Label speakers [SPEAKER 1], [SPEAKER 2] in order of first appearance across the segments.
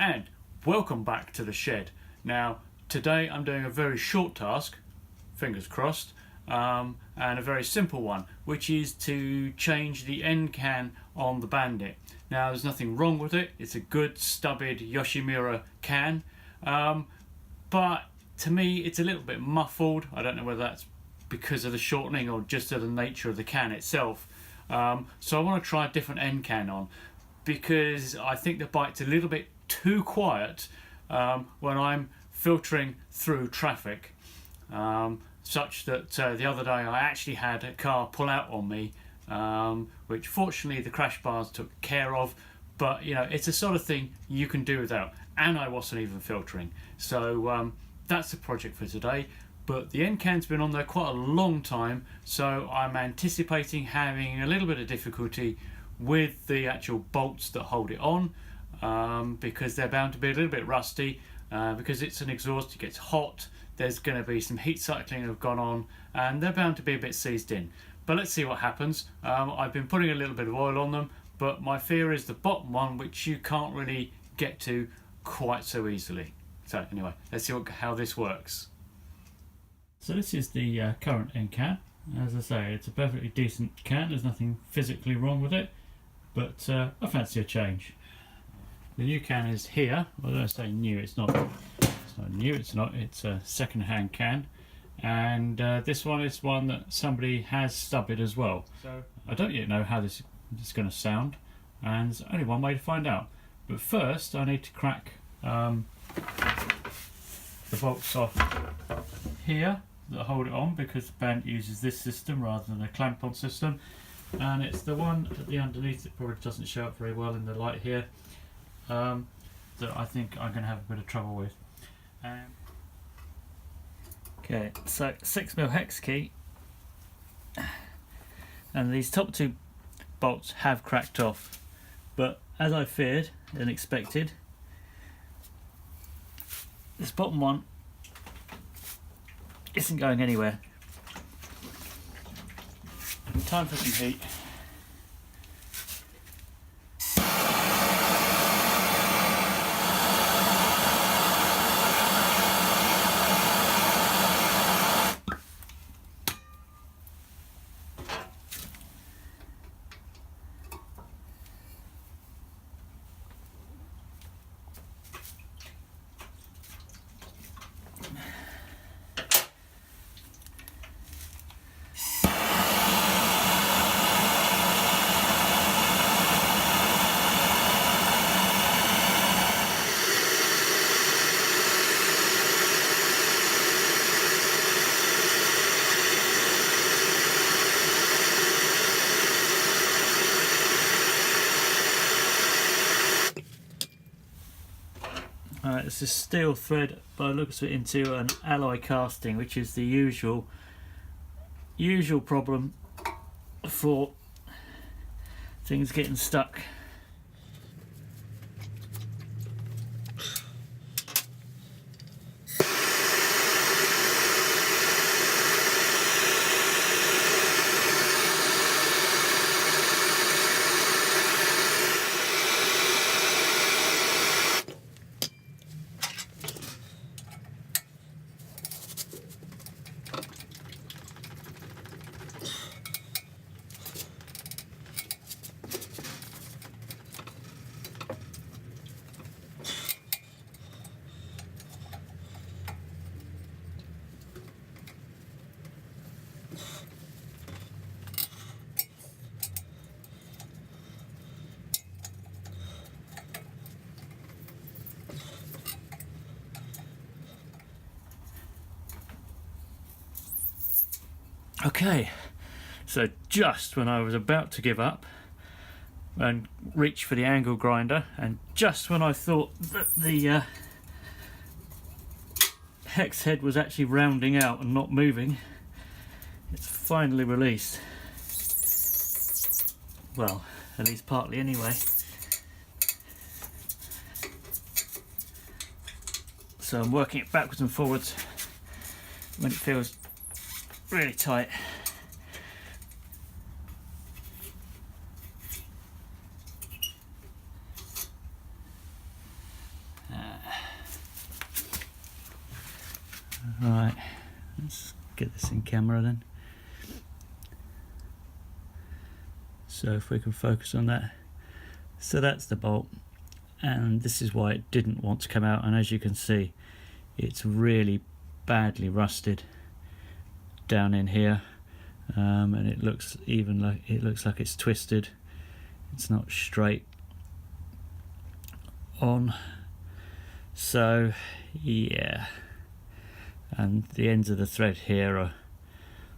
[SPEAKER 1] and welcome back to the shed. Now today I'm doing a very short task, fingers crossed, and a very simple one, which is to change the end can on the Bandit. Now there's nothing wrong with it, it's a good stubbied Yoshimura can, but to me it's a little bit muffled. I don't know whether that's because of the shortening or just of the nature of the can itself. So I want to try a different end can on, because I think the bike's a little bit too quiet when I'm filtering through traffic, such that the other day I actually had a car pull out on me, which fortunately the crash bars took care of, but you know, it's the sort of thing you can do without, and I wasn't even filtering. So that's the project for today. But the end can's been on there quite a long time, so I'm anticipating having a little bit of difficulty with the actual bolts that hold it on, because they're bound to be a little bit rusty, because it's an exhaust, it gets hot, there's going to be some heat cycling that have gone on, and they're bound to be a bit seized in. But let's see what happens. I've been putting a little bit of oil on them, but my fear is the bottom one, which you can't really get to quite so easily. So anyway, let's see how this works. So this is the current end can. As I say, it's a perfectly decent can, there's nothing physically wrong with it, but I fancy a change. The new can is here. Well, I say new, it's not new, it's a second-hand can, and this one is one that somebody has stubbied as well. So I don't yet know how this is going to sound, and there's only one way to find out. But first I need to crack the bolts off here that hold it on, because the Bandit uses this system rather than a clamp-on system, and it's the one at the underneath that probably doesn't show up very well in the light here, that I think I'm going to have a bit of trouble with. Okay, so 6mm hex key, and these top two bolts have cracked off, but as I feared and expected, this bottom one isn't going anywhere. Time for some heat. Alright, this is steel thread, but I look at it into an alloy casting, which is the usual problem for things getting stuck. Okay, so just when I was about to give up and reach for the angle grinder, and just when I thought that the hex head was actually rounding out and not moving, it's finally released. Well, at least partly anyway. So I'm working it backwards and forwards when it feels really tight.
[SPEAKER 2] get this in camera then. So if we can focus on that. So that's the bolt, and this is why it didn't want to come out, and as you can see it's really badly rusted down in here, and it looks like it's twisted. It's not straight on. So yeah, and the ends of the thread here are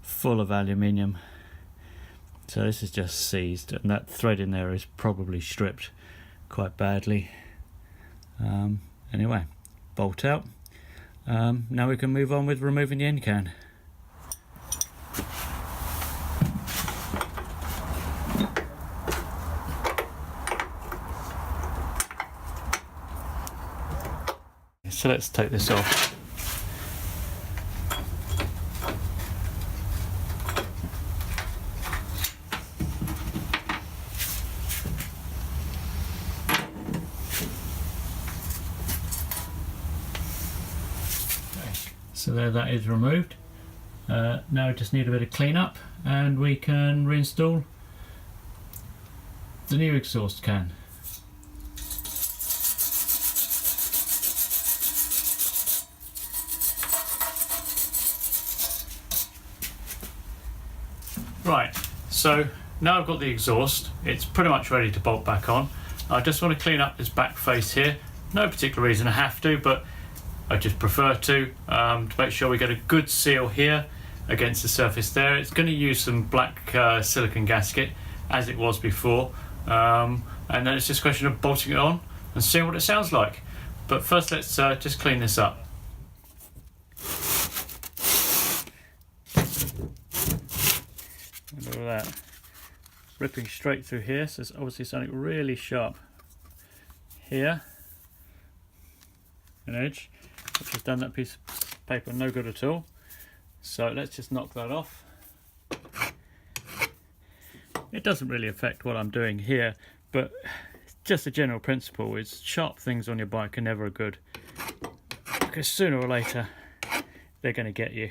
[SPEAKER 2] full of aluminium, so this is just seized, and that thread in there is probably stripped quite badly. Anyway, bolt out. Now we can move on with removing the end can. So let's take this off. So there, that is removed. Now we just need a bit of clean up and we can reinstall the new exhaust can. Right, so now I've got the exhaust, it's pretty much ready to bolt back on. I just want to clean up this back face here. No particular reason I have to, but I just prefer to make sure we get a good seal here against the surface there. It's going to use some black silicone gasket as it was before, and then it's just a question of bolting it on and seeing what it sounds like. But first let's just clean this up. Look at that, ripping straight through here, so there's obviously something really sharp here, an edge, which has done that piece of paper no good at all. So let's just knock that off. It doesn't really affect what I'm doing here, but just a general principle is sharp things on your bike are never good, because sooner or later they're going to get you.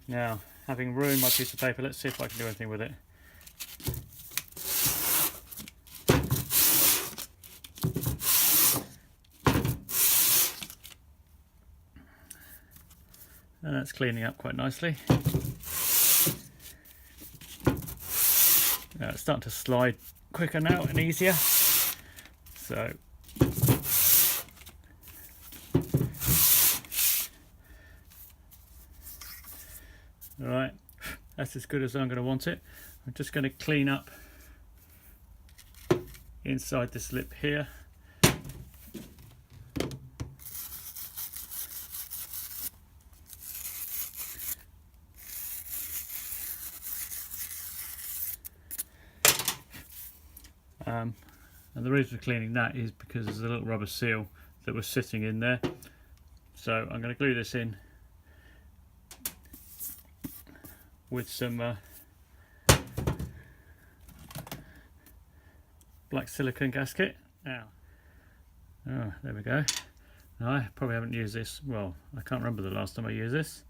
[SPEAKER 2] Now, having ruined my piece of paper, let's see if I can do anything with it. And that's cleaning up quite nicely. Now it's starting to slide quicker now and easier. So alright, that's as good as I'm going to want it. I'm just going to clean up inside this lip here. And the reason for cleaning that is because there's a little rubber seal that was sitting in there. So I'm going to glue this in with some black silicone gasket. Now, oh, there we go. Now, I probably haven't used this, well, I can't remember the last time I used this.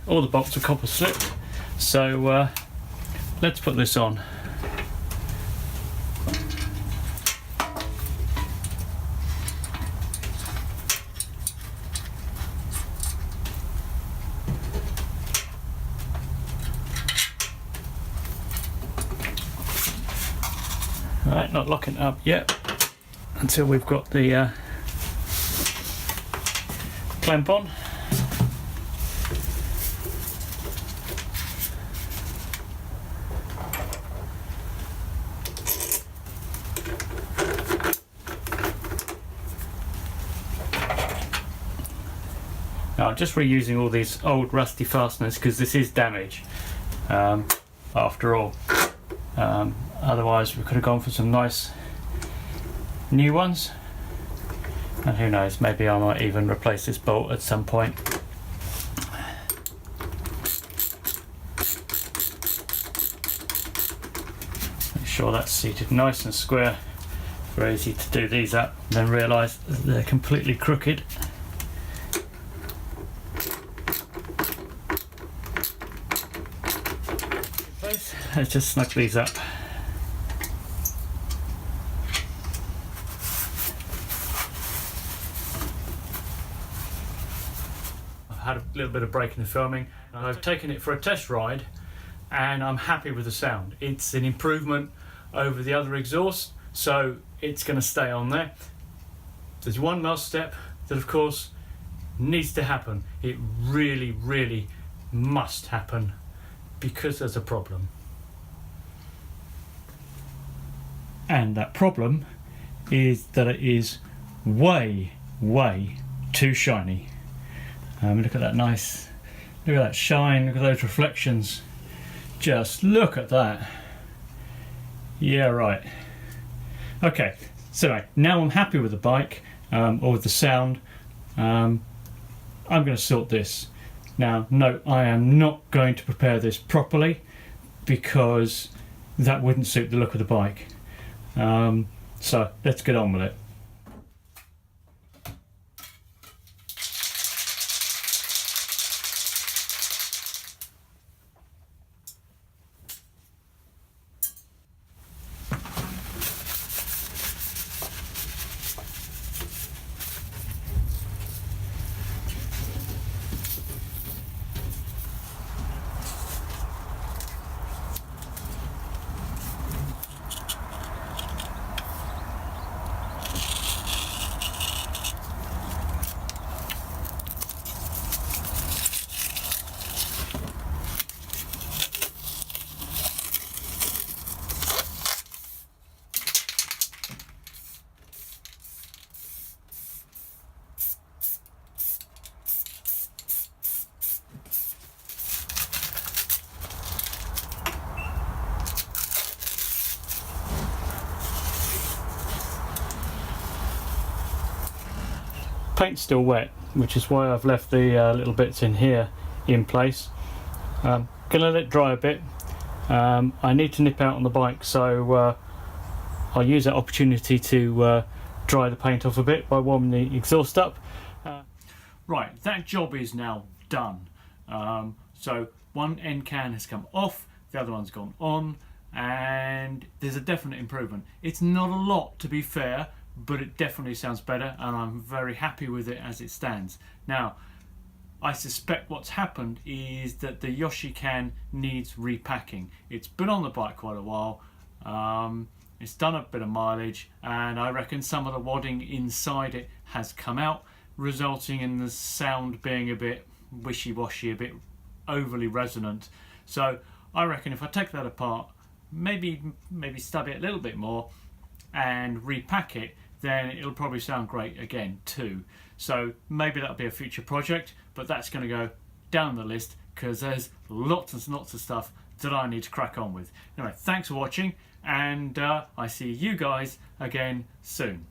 [SPEAKER 2] All the bolts are copper slipped, so let's put this on. Right, not locking it up yet until we've got the clamp on. Now, I'm just reusing all these old rusty fasteners because this is damage after all. Otherwise we could have gone for some nice new ones, and who knows, maybe I might even replace this bolt at some point. Make sure that's seated nice and square. Very easy to do these up and then realise that they're completely crooked. Let's just snug these up. I've had a little bit of break in the filming and I've taken it for a test ride and I'm happy with the sound. It's an improvement over the other exhaust, so it's going to stay on there. There's one last step that of course needs to happen. It really must happen because there's a problem. And that problem is that it is way too shiny. Look at that look at that shine, look at those reflections. Just look at that. Yeah, right. Okay, so now I'm happy with the bike, or with the sound. I'm going to sort this. Now, no, I am not going to prepare this properly because that wouldn't suit the look of the bike. So let's get on with it. Paint's still wet, which is why I've left the little bits in here in place. Gonna let it dry a bit. I need to nip out on the bike, so I'll use that opportunity to dry the paint off a bit by warming the exhaust up. Right, that job is now done. So one end can has come off, the other one's gone on, and there's a definite improvement. It's not a lot, to be fair, but it definitely sounds better and I'm very happy with it as it stands. Now, I suspect what's happened is that the Yoshi can needs repacking. It's been on the bike quite a while, it's done a bit of mileage, and I reckon some of the wadding inside it has come out, resulting in the sound being a bit wishy-washy, a bit overly resonant. So I reckon if I take that apart, maybe stub it a little bit more and repack it, then it'll probably sound great again too. So maybe that'll be a future project, but that's going to go down the list because there's lots and lots of stuff that I need to crack on with. Anyway, thanks for watching, and I see you guys again soon.